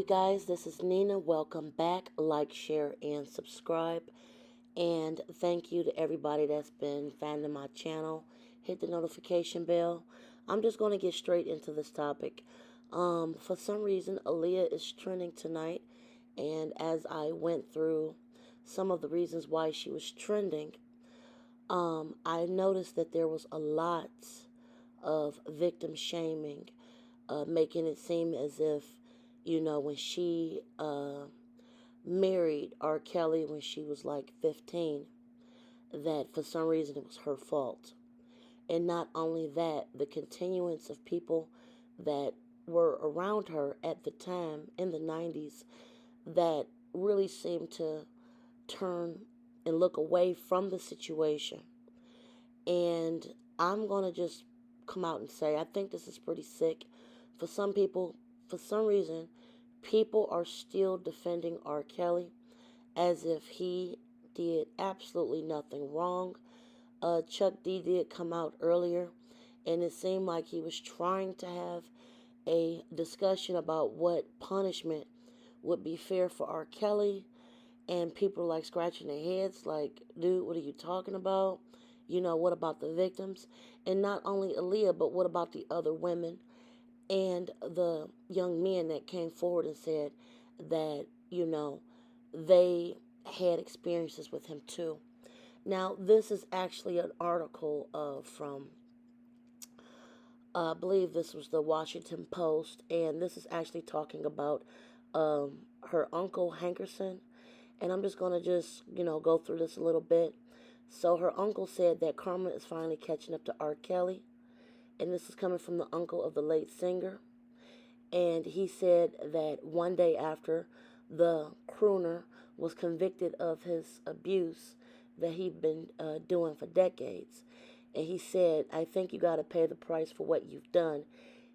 you guys. This is Nina. Welcome back. Like, share, and subscribe. And thank you to everybody that's been finding my channel. Hit the notification bell. I'm just going to get straight into this topic. For some reason, Aaliyah is trending tonight. And as I went through some of the reasons why she was trending, I noticed that there was a lot of victim shaming, making it seem as if, when she married R. Kelly when she was like 15, that for some reason it was her fault. And not only that, the continuance of people that were around her at the time in the 90s that really seemed to turn and look away from the situation. And I'm going to just come out and say, I think this is pretty sick. For some people, for some reason, people are still defending R. Kelly as if he did absolutely nothing wrong. Chuck D did come out earlier, and it seemed like he was trying to have a discussion about what punishment would be fair for R. Kelly, and people are like scratching their heads, like, dude, what are you talking about? What about the victims? And not only Aaliyah, but what about the other women and the young men that came forward and said that, they had experiences with him too. Now, this is actually an article from, I believe this was the Washington Post, and this is actually talking about her uncle Hankerson. And I'm just going to go through this a little bit. So her uncle said that karma is finally catching up to R. Kelly. And this is coming from the uncle of the late singer. And he said that one day after the crooner was convicted of his abuse that he'd been doing for decades. And he said, I think you got to pay the price for what you've done.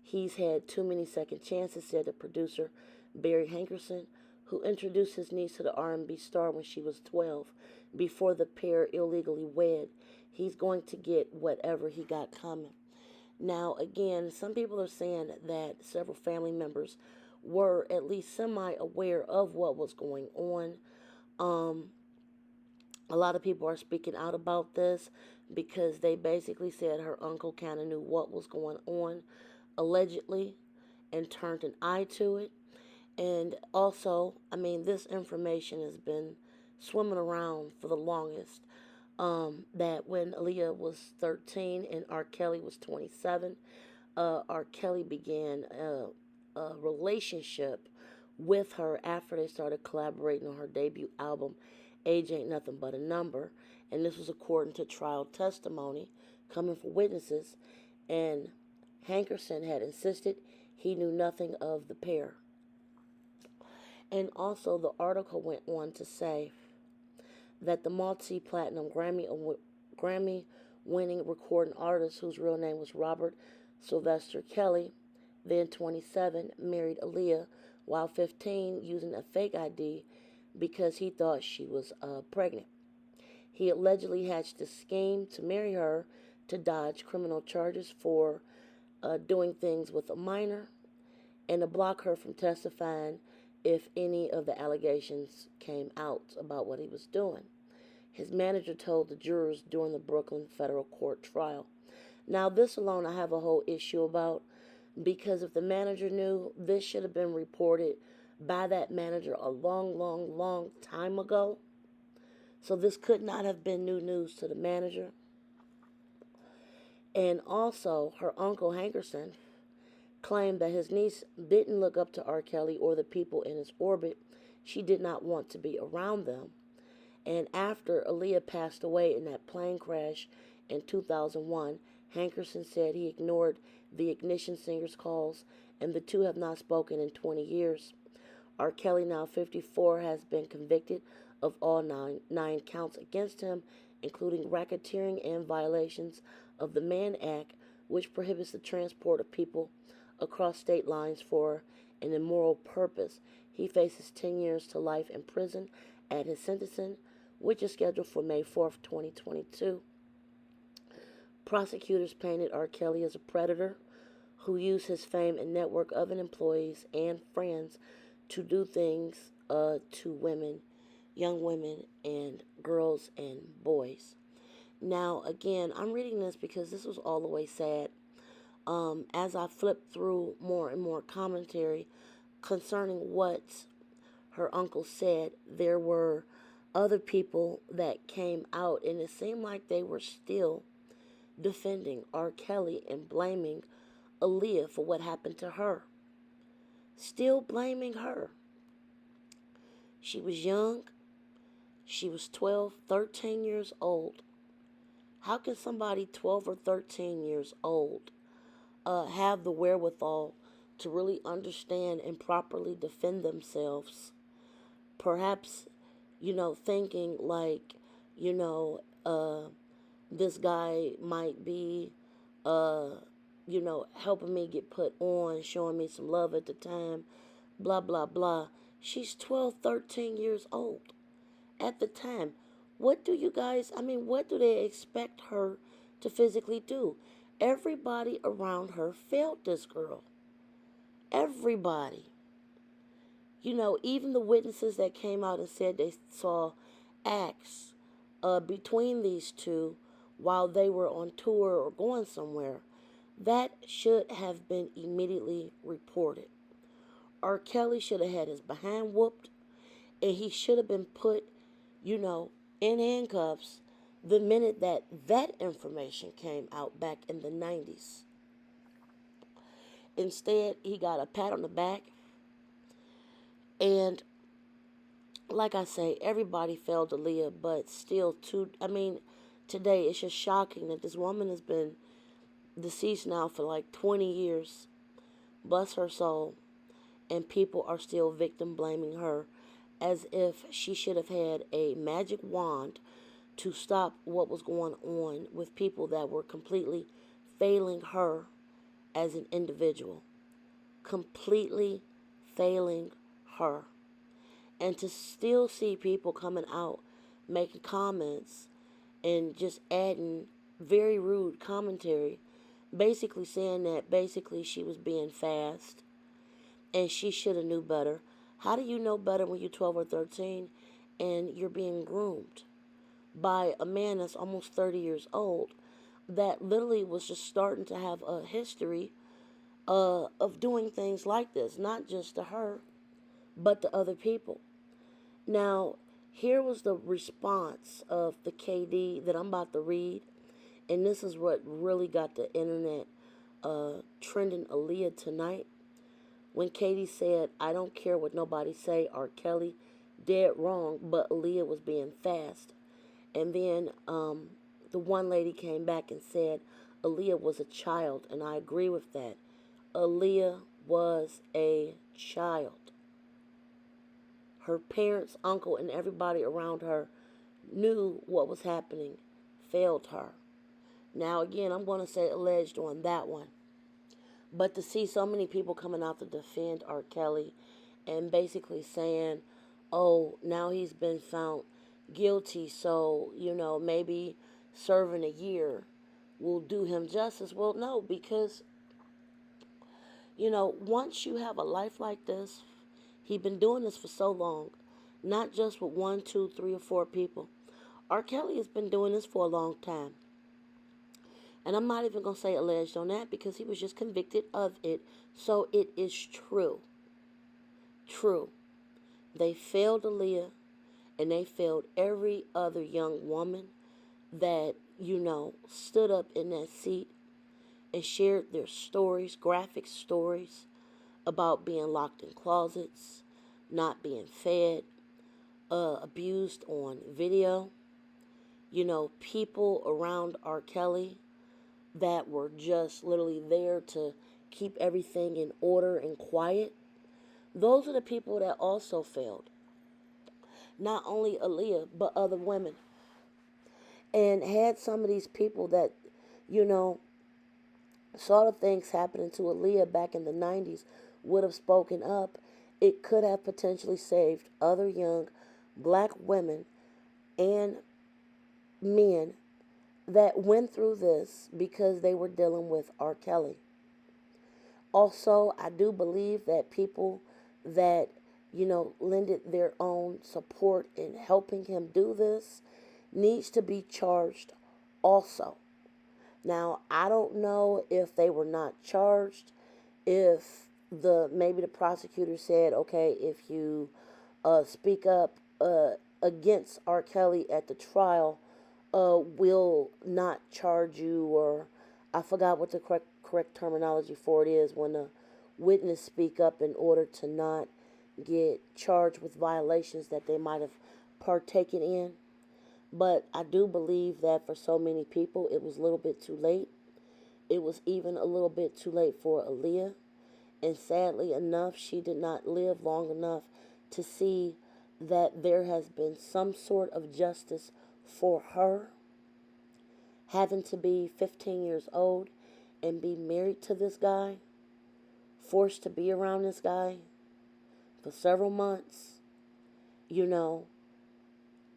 He's had too many second chances, said the producer Barry Hankerson, who introduced his niece to the R&B star when she was 12, before the pair illegally wed. He's going to get whatever he got coming. Now, again, some people are saying that several family members were at least semi-aware of what was going on. A lot of people are speaking out about this because they basically said her uncle kind of knew what was going on, allegedly, and turned an eye to it. And also, this information has been swimming around for the longest. That when Aaliyah was 13 and R. Kelly was 27, R. Kelly began a relationship with her after they started collaborating on her debut album, Age Ain't Nothing But a Number. And this was according to trial testimony coming from witnesses. And Hankerson had insisted he knew nothing of the pair. And also, the article went on to say that the multi-platinum Grammy-winning recording artist, whose real name was Robert Sylvester Kelly, then 27, married Aaliyah while 15 using a fake ID because he thought she was pregnant. He allegedly hatched a scheme to marry her to dodge criminal charges for doing things with a minor and to block her from testifying if any of the allegations came out about what he was doing. His manager told the jurors during the Brooklyn federal court trial. Now, this alone I have a whole issue about, because if the manager knew, this should have been reported by that manager a long, long, long time ago. So this could not have been new news to the manager. And also, her uncle Hankerson claimed that his niece didn't look up to R. Kelly or the people in his orbit. She did not want to be around them. And after Aaliyah passed away in that plane crash in 2001, Hankerson said he ignored the Ignition Singer's calls, and the two have not spoken in 20 years. R. Kelly, now 54, has been convicted of all nine counts against him, including racketeering and violations of the Mann Act, which prohibits the transport of people across state lines for an immoral purpose. He faces 10 years to life in prison at his sentencing, which is scheduled for May 4th, 2022. Prosecutors painted R. Kelly as a predator who used his fame and network of employees and friends to do things to women, young women, and girls and boys. Now, again, I'm reading this because this was all the way sad. As I flipped through more and more commentary concerning what her uncle said, there were other people that came out, and it seemed like they were still defending R. Kelly and blaming Aaliyah for what happened to her. Still blaming her. She was young. She was 12, 13 years old. How can somebody 12 or 13 years old have the wherewithal to really understand and properly defend themselves? Perhaps, thinking like, you know, this guy might be, uh, helping me get put on, showing me some love at the time, blah, blah, blah. She's 12, 13 years old at the time. What do you guys, what do they expect her to physically do? Everybody around her failed this girl. Everybody. Even the witnesses that came out and said they saw acts between these two while they were on tour or going somewhere, that should have been immediately reported. R. Kelly should have had his behind whooped, and he should have been put, in handcuffs the minute that information came out back in the 90s. Instead, he got a pat on the back, and like I say, everybody failed Aaliyah, but still, today it's just shocking that this woman has been deceased now for like 20 years. Bless her soul. And people are still victim blaming her as if she should have had a magic wand to stop what was going on with people that were completely failing her as an individual. Completely failing her. And to still see people coming out making comments and just adding very rude commentary, basically saying that basically she was being fast and she should have knew better. How do you know better when you're 12 or 13 and you're being groomed by a man that's almost 30 years old that literally was just starting to have a history of doing things like this, not just to her, but to other people? Now, here was the response of the KD that I'm about to read, and this is what really got the internet trending Aaliyah tonight. When Katie said, "I don't care what nobody say," R. Kelly dead wrong, but Aaliyah was being fast. And then the one lady came back and said Aaliyah was a child, and I agree with that. Aaliyah was a child. Her parents, uncle, and everybody around her knew what was happening, failed her. Now, again, I'm going to say alleged on that one. But to see so many people coming out to defend R. Kelly and basically saying, oh, now he's been found guilty, so, maybe serving a year will do him justice. Well, no, because, once you have a life like this, he's been doing this for so long, not just with one, two, three, or four people. R. Kelly has been doing this for a long time. And I'm not even going to say alleged on that because he was just convicted of it. So it is true. True. They failed Aaliyah and they failed every other young woman that, stood up in that seat and shared their stories, graphic stories about being locked in closets, not being fed, abused on video. People around R. Kelly that were just literally there to keep everything in order and quiet. Those are the people that also failed. Not only Aaliyah, but other women. And had some of these people that, saw the things happening to Aaliyah back in the 90s would have spoken up, it could have potentially saved other young black women and men that went through this because they were dealing with R. Kelly. Also, I do believe that people that lended their own support in helping him do this, needs to be charged also. Now, I don't know if they were not charged, if maybe the prosecutor said, okay, if you speak up against R. Kelly at the trial, will not charge you, or I forgot what the correct terminology for it is when a witness speak up in order to not get charged with violations that they might have partaken in. But I do believe that for so many people, it was a little bit too late. It was even a little bit too late for Aaliyah. And sadly enough, she did not live long enough to see that there has been some sort of justice for her. Having to be 15 years old and be married to this guy, forced to be around this guy for several months, you know,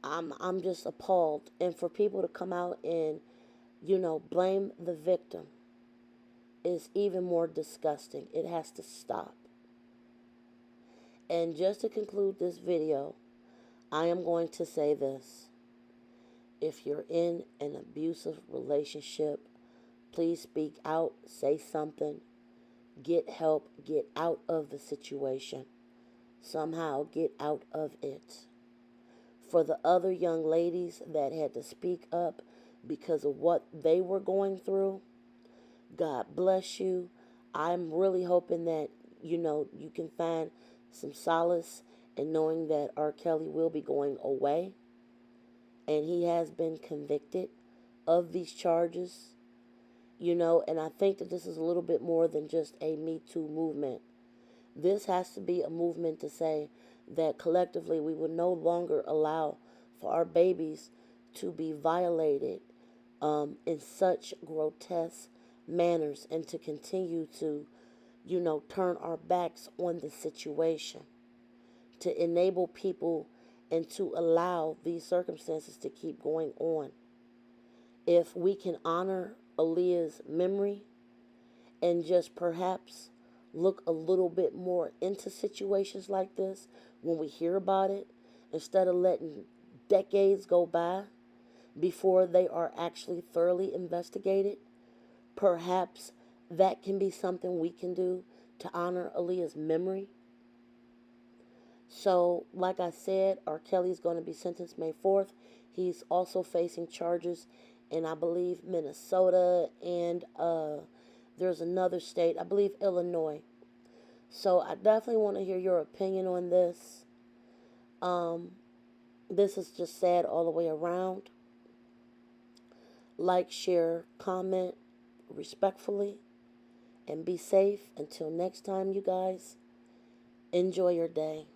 I'm just appalled. And for people to come out and, blame the victim is even more disgusting. It has to stop. And just to conclude this video, I am going to say this. If you're in an abusive relationship, please speak out, say something, get help, get out of the situation. Somehow get out of it. For the other young ladies that had to speak up because of what they were going through, God bless you. I'm really hoping that, you can find some solace in knowing that R. Kelly will be going away. And he has been convicted of these charges. And I think that this is a little bit more than just a Me Too movement. This has to be a movement to say that collectively we would no longer allow for our babies to be violated in such grotesque manners, and to continue to, turn our backs on the situation, to enable people and to allow these circumstances to keep going on. If we can honor Aaliyah's memory and just perhaps look a little bit more into situations like this when we hear about it, instead of letting decades go by before they are actually thoroughly investigated, perhaps that can be something we can do to honor Aaliyah's memory. So, like I said, R. Kelly is going to be sentenced May 4th. He's also facing charges in, I believe, Minnesota, and there's another state, I believe Illinois. So I definitely want to hear your opinion on this. This is just sad all the way around. Like, share, comment respectfully, and be safe. Until next time, you guys, enjoy your day.